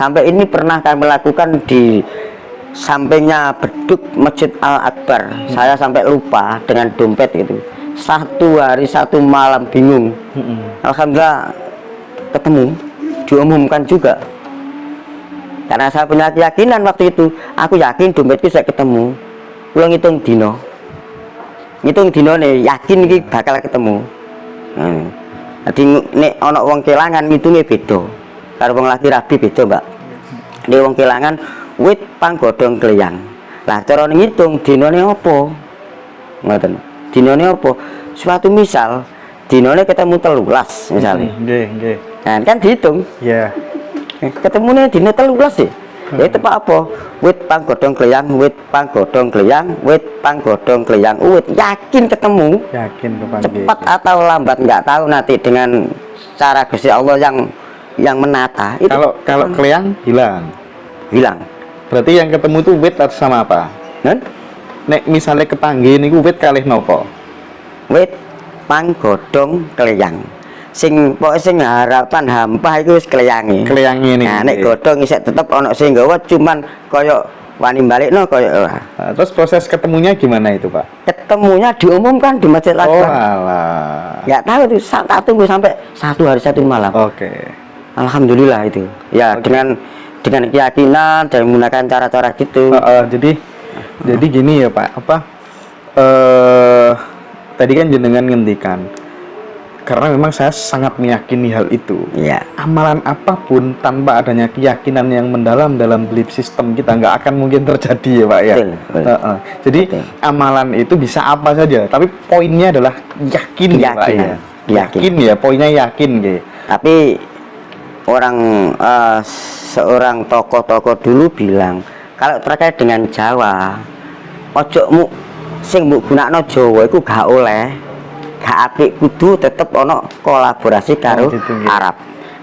Sampai ini pernah kami lakukan di sampingnya beduk Masjid Al Akbar. Saya sampai lupa dengan dompet itu. 1 hari 1 malam bingung. Alhamdulillah ketemu, diumumkan juga. Karena saya punya keyakinan waktu itu, aku yakin dompetku saya ketemu. Pulang ngitung dino nih, yakin ini bakal ketemu. Jadi nek ono wong kelangan ngitungnya beda. Kalau wong laki rabi beda, Mbak. Nek wong kelangan wit panggodhong kleyang. Lah cara ngitung dinane apa? Ngoten. Dinane apa? Suatu misal dinane ketemu 13 misalnya. Nggih. Kan dihitung. Iya. Ketemune dina 13 sih. Ya itu apa? Wit panggodhong kleyang, wit panggodhong kleyang, wit panggodhong kleyang. Wit yakin ketemu. Yakin kepanggil. Cepat atau lambat nggak tahu, nanti dengan cara Gusti Allah yang menata. Itu Kalau kleyang hilang. Berarti yang ketemu itu wit atau sama apa? Nek misalnya kepanggih niku wit kalih nopo? Wit panggodhong kleyang. Sing harapan hampah itu wis kleyange. Kleyange ini. Nah, nek godhong isih tetep ana sing nggawa, cuman kaya wani balikno kaya. Terus proses ketemunya gimana itu, Pak? Ketemunya diumumkan di Masjid Al Akbar. Oh, alah. Nggak tahu itu, tak tunggu sampai 1 hari 1 malam. Oke. Alhamdulillah itu. Ya, dengan keyakinan dan menggunakan cara-cara gitu. Jadi gini ya, Pak. Tadi kan jenengan ngendikan, karena memang saya sangat meyakini hal itu. Ya. Amalan apapun tanpa adanya keyakinan yang mendalam dalam belief system kita nggak akan mungkin terjadi ya, Pak ya. Betul. Jadi amalan itu bisa apa saja, tapi poinnya adalah yakin ya, Pak ya. Yakin ya, poinnya yakin gitu. Tapi seorang tokoh-tokoh dulu bilang, kalau terkait dengan Jawa, ojo sing mbok gunakno Jawa iku gak oleh. Gak apik, kudu tetep ono kolaborasi karo Arab.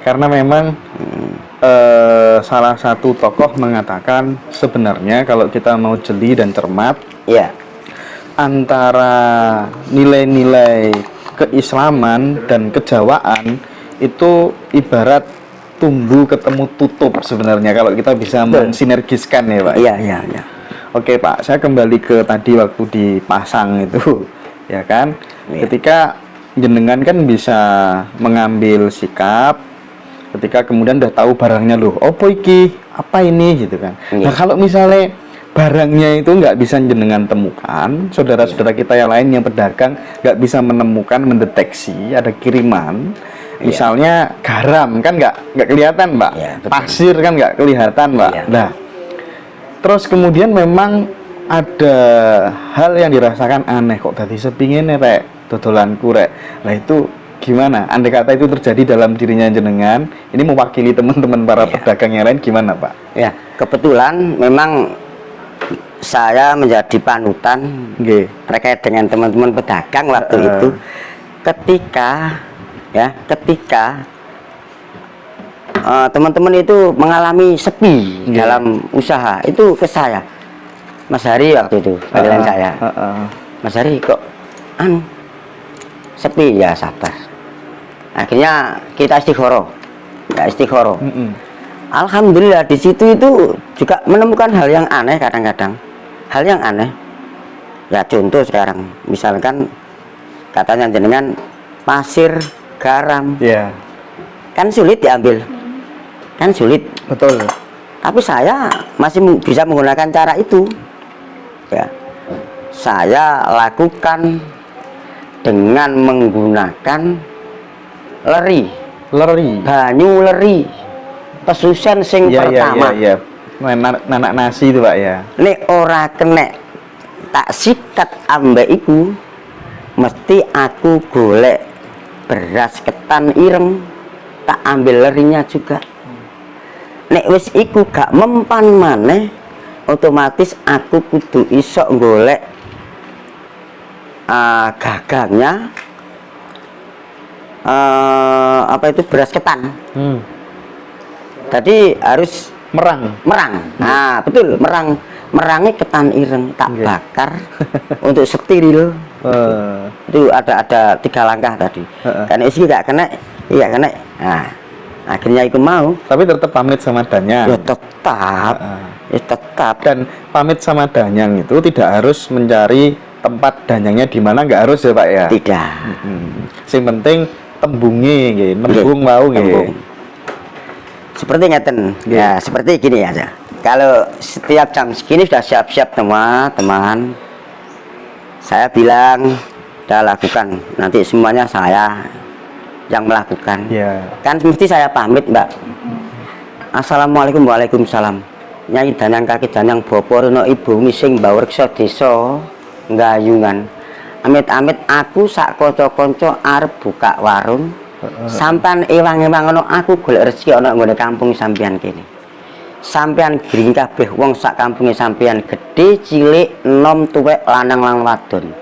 Karena memang salah satu tokoh mengatakan sebenarnya kalau kita mau jeli dan cermat, ya, antara nilai-nilai keislaman dan kejawaan itu ibarat tumbuh ketemu tutup sebenarnya, kalau kita bisa mensinergiskan ya, Pak. Iya. Oke, Pak, saya kembali ke tadi waktu dipasang itu, ya kan? Ya. Ketika jenengan kan bisa mengambil sikap, ketika kemudian udah tahu barangnya, loh, opo iki, apa ini, gitu kan? Ya. Nah, kalau misalnya barangnya itu nggak bisa jenengan temukan, saudara-saudara kita yang lain yang pedagang nggak bisa menemukan, mendeteksi ada kiriman. Misalnya garam kan nggak kelihatan, Pak. Ya, pasir kan nggak kelihatan, Pak. Ya. Nah, terus kemudian memang ada hal yang dirasakan aneh, kok tadi sepingin rek dodolanku rek. Nah itu gimana? Andai kata itu terjadi dalam dirinya jenengan, ini mewakili teman-teman para pedagang yang lain, gimana, Pak? Ya, kebetulan memang saya menjadi panutan terkait dengan teman-teman pedagang waktu itu. Ketika teman-teman itu mengalami sepi dalam usaha, itu ke saya, Mas Hari waktu itu panggilan saya. Mas Hari, kok sepi? Ya sabar. Akhirnya kita istikharah. Alhamdulillah di situ itu juga menemukan hal yang aneh kadang-kadang. Hal yang aneh. Ya contoh sekarang, misalkan katanya jenengan pasir, garam. Yeah. Kan sulit diambil. Kan sulit. Betul. Tapi saya masih bisa menggunakan cara itu. Ya. Saya lakukan dengan menggunakan leri, banyu leri, pesusen sing pertama. Nanak nasi itu, Pak ya. Nek ora kena tak sikat ambek iku, mesti aku golek beras ketan ireng, tak ambil lerinya juga. Nek wis iku gak mempan maneh, otomatis aku kudu isok golek gagangnya, apa itu, beras ketan. Jadi harus merang. Nah betul, merangnya ketan ireng, tak bakar untuk steril. Itu ada 3 langkah tadi. Karena isi gak kena, iya kena. Nah Akhirnya aku mau. Tapi tetap pamit sama Danyang. Ya tetap. Ya tetap. Dan pamit sama Danyang itu tidak harus mencari tempat Danyangnya di mana, nggak harus ya Pak ya. Tidak. Yang penting tembungi, nggih, nembung mau nggih. Seperti ngeten. Ya, seperti gini aja. Kalau setiap jam segini sudah siap-siap teman-teman, saya bilang udah lakukan. Nanti semuanya saya yang melakukan. Kan mesti saya pamit, Mbak. Assalamualaikum, waalaikumsalam. Nyai Danyang kaki Danyang Bapa Rena Ibu ngising mbau reksa desa Gayungan. Amit-amit aku sak kanca-kanca arep buka warung. Sampean ewang-ewang ana aku golek rezeki ana nggone kampung sampean kene. Sampean giring kabeh wong sak kampunge sampean gedhe cilik enom tuwek lanang lan wadon.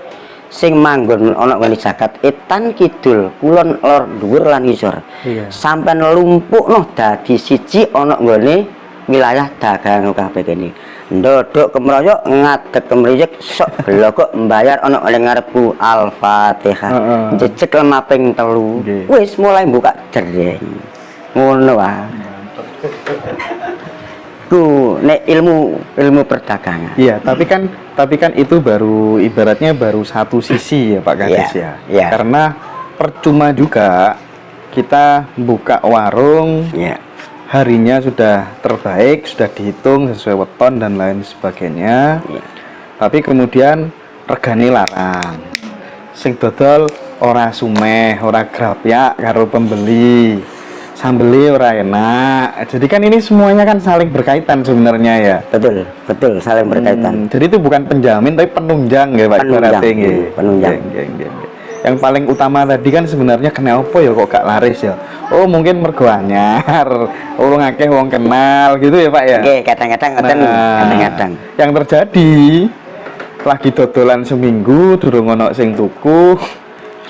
Sing manggon ana ngene jagat etan kidul kulon lor dhuwur lan ngisor. Sampean lumpukno dadi siji ana nggone wilayah dagang kabeh kene. Ndodok kemroyok ngadeg kemriyek sok blokok mbayar ana oleh ngarepku Al-Fatihah. Jejeg lemaping 3. Wis mulai buka dereng. Ngono wae. Nek ilmu perdagangan. Iya, tapi kan itu baru ibaratnya baru satu sisi ya Pak Kades ya. Karena percuma juga kita buka warung, harinya sudah terbaik, sudah dihitung sesuai weton dan lain sebagainya. Tapi kemudian regane larang. Sing dodol ora sumeh, ora grapyak karo pembeli. Sambelnya ora enak. Jadi kan ini semuanya kan saling berkaitan sebenarnya ya. Betul saling berkaitan. Jadi itu bukan penjamin tapi penunjang ya Pak. Penunjang. Yang paling utama tadi kan sebenarnya kena apa ya kok gak laris ya. Oh mungkin mergo anyar. Oh ngakeh wong kenal gitu ya Pak ya. Oke, kadang-kadang kadang-kadang. Yang terjadi lagi dodolan seminggu durung ono sing tuku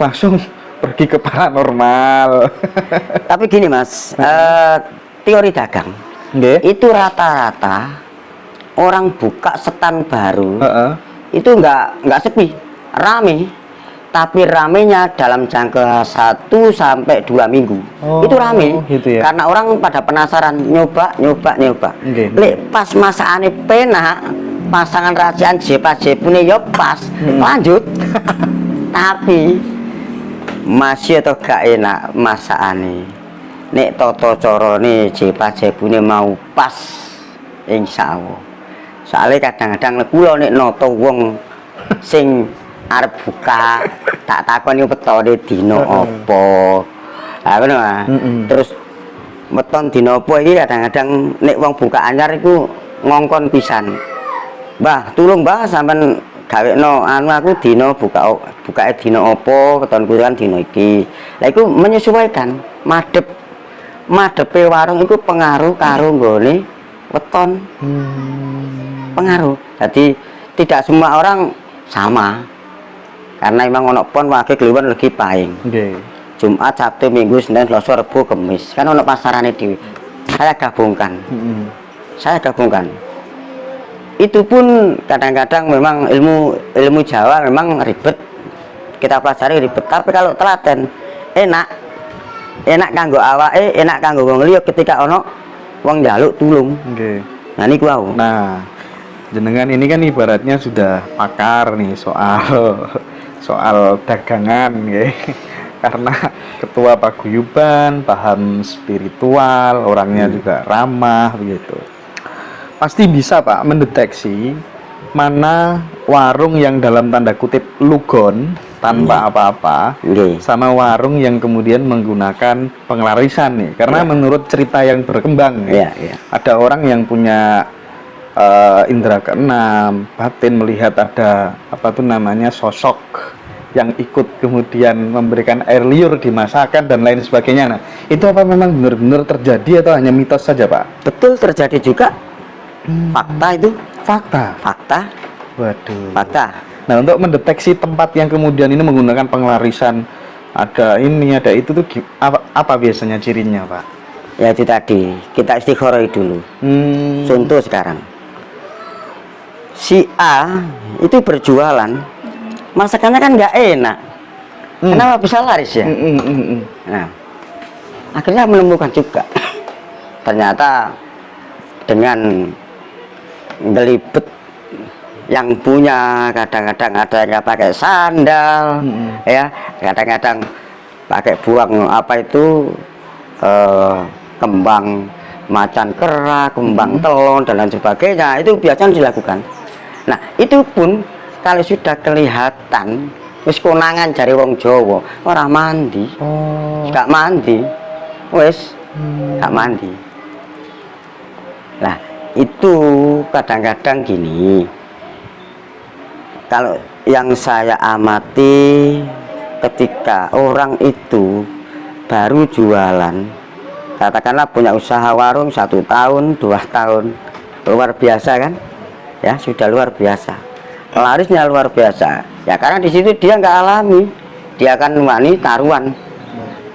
langsung pergi ke paranormal. Tapi gini Mas, teori dagang itu rata-rata orang buka stand baru itu nggak sepi, rame. Tapi ramenya dalam jangka 1 sampai 2 minggu itu rame gitu ya? Karena orang pada penasaran nyoba. Lek pas masakane penak, pasangan racian jepa-jepune yo pas lanjut. Tapi masih atau gak enak masakane nek tata carane jepa-jebune mau pas insyaallah. Soalnya kadang-kadang kula nek nata wong sing arep buka tak takoni wetone dina apa. Ha ngono ah. Terus weton dina apa iki kadang-kadang nek wong buka anyar iku ngongkon pisan. Mbah, tulung Mbah sampean gawekno anu aku dina bukae dina apa, keton kuwi kan dina iki. Lah iku menyesuaikan madepe warung iku pengaruh karo nggone weton. Pengaruh. Jadi tidak semua orang sama. Karena memang ono pon wage kliwon legi paing. Jumat, Sabtu, Minggu, Senin, Selasa, Rebo, Kamis. Kan ono pasarane dhewe. Saya gabungkan. Itu pun kadang-kadang memang ilmu Jawa memang ribet, kita pelajari ribet, tapi kalau telaten enak kanggo awake, enak kanggo wong liya ketika ono wong njaluk tulung. Nah niku wau. Nah jenengan ini kan ibaratnya sudah pakar nih soal dagangan ya. Karena ketua paguyuban, paham spiritual, orangnya juga ramah begitu. Pasti bisa Pak mendeteksi mana warung yang dalam tanda kutip lugon tanpa apa-apa sama warung yang kemudian menggunakan pengelarisan nih. Karena menurut cerita yang berkembang ada orang yang punya indera keenam, batin melihat ada apa tuh namanya sosok yang ikut kemudian memberikan air liur di masakan dan lain sebagainya. Nah, itu apa memang benar-benar terjadi atau hanya mitos saja, Pak? Betul terjadi juga. Fakta itu. Fakta. Waduh. Fakta. Nah, untuk mendeteksi tempat yang kemudian ini menggunakan pengelarisan, ada ini, ada itu tuh apa biasanya cirinya, Pak? Ya itu tadi, kita istikharoi dulu. Contoh sekarang. Si A itu berjualan, masakannya kan nggak enak. Kenapa bisa laris ya? Nah, Akhirnya menemukan juga. Ternyata dengan ngelibet yang punya, kadang-kadang ada yang nggak pakai sandal, ya, kadang-kadang pakai buang apa itu kembang macan kera, kembang telon dan lain sebagainya, itu biasanya dilakukan. Nah itu pun kalau sudah kelihatan wis konangan jari wong Jawa ora mandi, gak mandi, wis gak mandi. Nah itu kadang-kadang gini, kalau yang saya amati ketika orang itu baru jualan, katakanlah punya usaha warung 1 tahun 2 tahun, luar biasa kan ya, sudah luar biasa, larisnya luar biasa ya, karena di situ dia nggak alami, dia akan wani taruhan,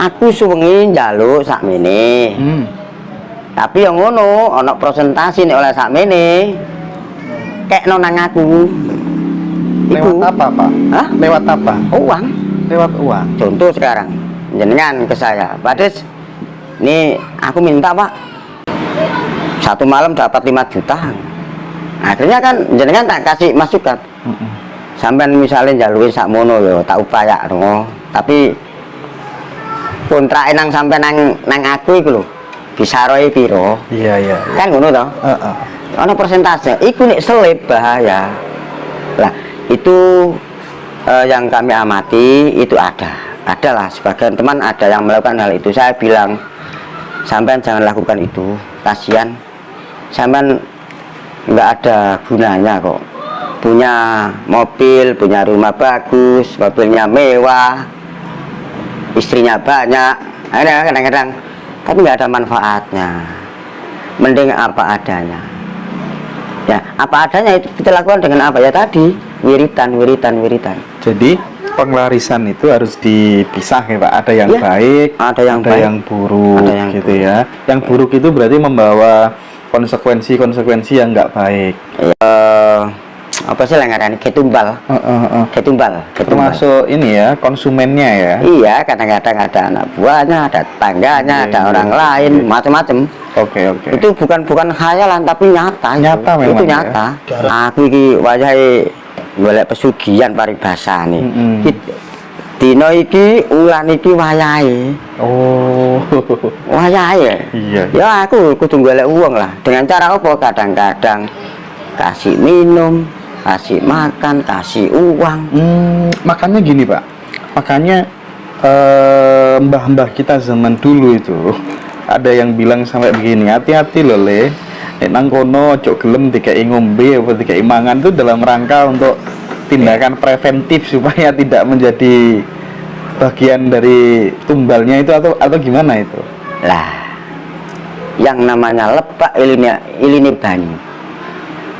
aku suwengi njaluk sakmene, tapi yang ngono ono presentasi nih oleh sakmene kayak nonang aku. Lewat apa Pak? Hah? Lewat apa? Uang. Lewat uang. Contoh sekarang jenengan ke saya, Pak Des, ini aku minta Pak 1 malam dapat 5 juta. Akhirnya kan jenengan tak kasih masukan, sampean misalnya njaluki sakmono yo tak upaya no, tapi kontrake nang sampean nang aku iku lho bisaroe piro. Iya. Kan ngono toh? Ono persentase, iku nek selip bahaya. Lah itu yang kami amati itu adalah sebagian teman ada yang melakukan hal itu. Saya bilang sampean jangan lakukan itu, kasihan sampean nggak ada gunanya kok, punya mobil, punya rumah bagus, mobilnya mewah, istrinya banyak, ada kadang-kadang, tapi nggak ada manfaatnya. Mending apa adanya ya, apa adanya itu kita lakukan dengan apa ya tadi, wiritan. Jadi penglarisan itu harus dipisah ya Pak, ada yang Ya, baik, ada yang buruk, ada yang gitu ya. Yang buruk itu berarti membawa konsekuensi yang nggak baik. Apa sih yang ngarani ketumbal. Termasuk ini ya, konsumennya ya. Iya, kadang-kadang ada anak buahnya, ada tetangganya, ada orang lain, macam-macam. Oke. Itu bukan khayalan tapi nyata. Nyata itu. memang Itu ya. nyata. Aku iki wayahe golek pesugihan paribasane. Dino iki ulan iki wayahe. Oh. Wayahe. Iya. Ya aku kudu golek uang lah. Dengan cara apa? Kadang-kadang kasih minum, kasih makan, kasih uang. Makanya gini Pak, makanya mbah-mbah kita zaman dulu itu ada yang bilang sampai begini, hati-hati loh le, nek nang kono ojo gelem dikai ngombe apa dikai mangan, itu dalam rangka untuk tindakan preventif supaya tidak menjadi bagian dari tumbalnya itu, atau gimana itu? Lah, yang namanya lepak iline banyu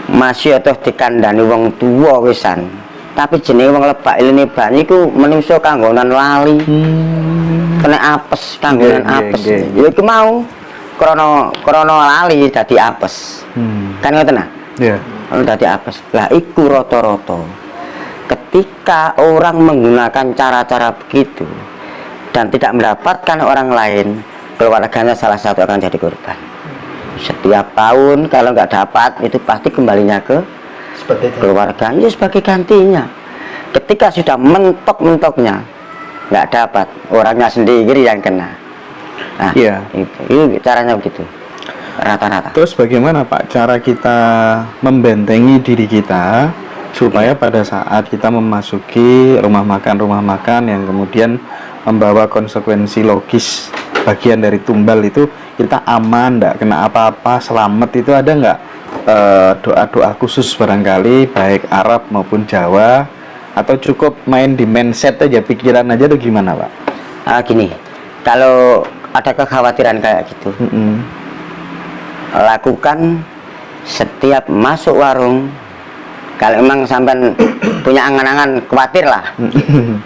masih atuh dikandani wong tuwa wisan, tapi jenenge wong lepak iline banyu iku menungso kanggonan lali, kena apes, kanggonan apes. Ya iku mau krana lali dadi apes. Kan ngoten nah? Iya. Kalau dadi apes. Lah iku rata-rata ketika orang menggunakan cara-cara begitu dan tidak mendapatkan orang lain, keluarganya salah satu akan jadi korban. Setiap tahun kalau nggak dapat itu pasti kembalinya ke keluarganya sebagai gantinya. Ketika sudah mentok-mentoknya nggak dapat, orangnya sendiri yang kena. Nah, Iya. itu caranya begitu rata-rata. Terus bagaimana Pak cara kita membentengi diri kita supaya pada saat kita memasuki rumah makan yang kemudian membawa konsekuensi logis bagian dari tumbal itu, kita aman, tidak kena apa-apa, selamat, itu ada nggak doa-doa khusus barangkali baik Arab maupun Jawa, atau cukup main di mindset aja, pikiran aja, atau gimana Pak? Gini, kalau ada kekhawatiran kayak gitu, lakukan setiap masuk warung. Kalau memang sampai punya angan-angan khawatir lah,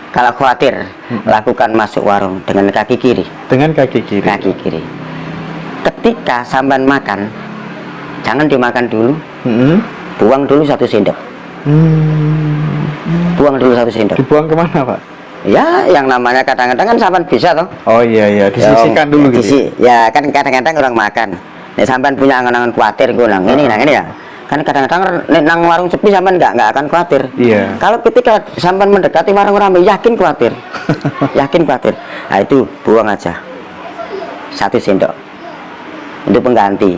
kalau khawatir lakukan masuk warung dengan kaki kiri. Dengan kaki kiri. Kaki kiri. Ketika sampean makan, jangan dimakan dulu, buang dulu 1 sendok. Buang dulu 1 sendok. Dibuang kemana Pak? Ya, yang namanya kadang-kadang kan sampean bisa toh. Oh iya iya, disisihkan dulu gitu. Ya kan kadang-kadang orang makan. Nek sampean punya angan-angan khawatir gue nang ini ya. Kan kadang-kadang nek nang warung sepi sampean nggak akan khawatir. Iya. Kalau ketika sampean mendekati warung ramai yakin khawatir. Yakin khawatir. Nah itu buang aja. 1 sendok. Itu pengganti.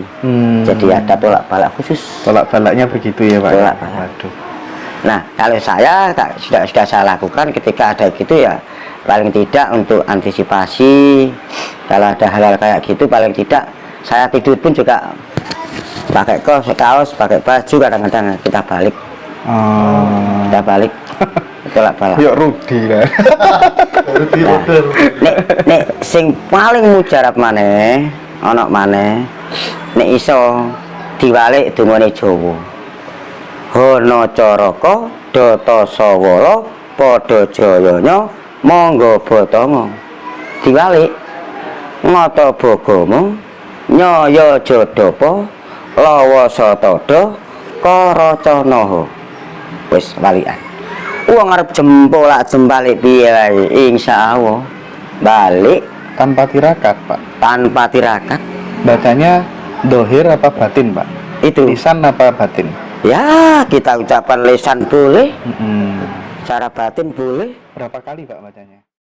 Jadi ada tolak-balak khusus. Tolak-balaknya begitu ya Pak. Tolak-balak. Waduh. Nah, kalau saya sudah saya lakukan ketika ada gitu ya, paling tidak untuk antisipasi kalau ada hal-hal kayak gitu, paling tidak saya tidur pun juga pakai kaos, pakai baju, kadang-kadang kita balik. Kita balik tolak-balak. Yuk Rudi lah. Nah, nek sing paling mujarab maneh, ana maneh nek iso diwalik dungane Jawa. Hono Caraka Data Sawala padha jayanya monggo batonga. Diwalik ngata bagamu nyaya jadapa lawa satada karacanaha. Wis walikan. Wong arep jempolak jembalik piye wae insyaallah balik Tanpa tirakat Pak. tanpa tirakat. Bacanya dohir apa batin Pak? Itu Lisan apa batin? ya kita ucapkan lisan boleh, Mm-mm. cara batin boleh. Berapa kali Pak bacanya?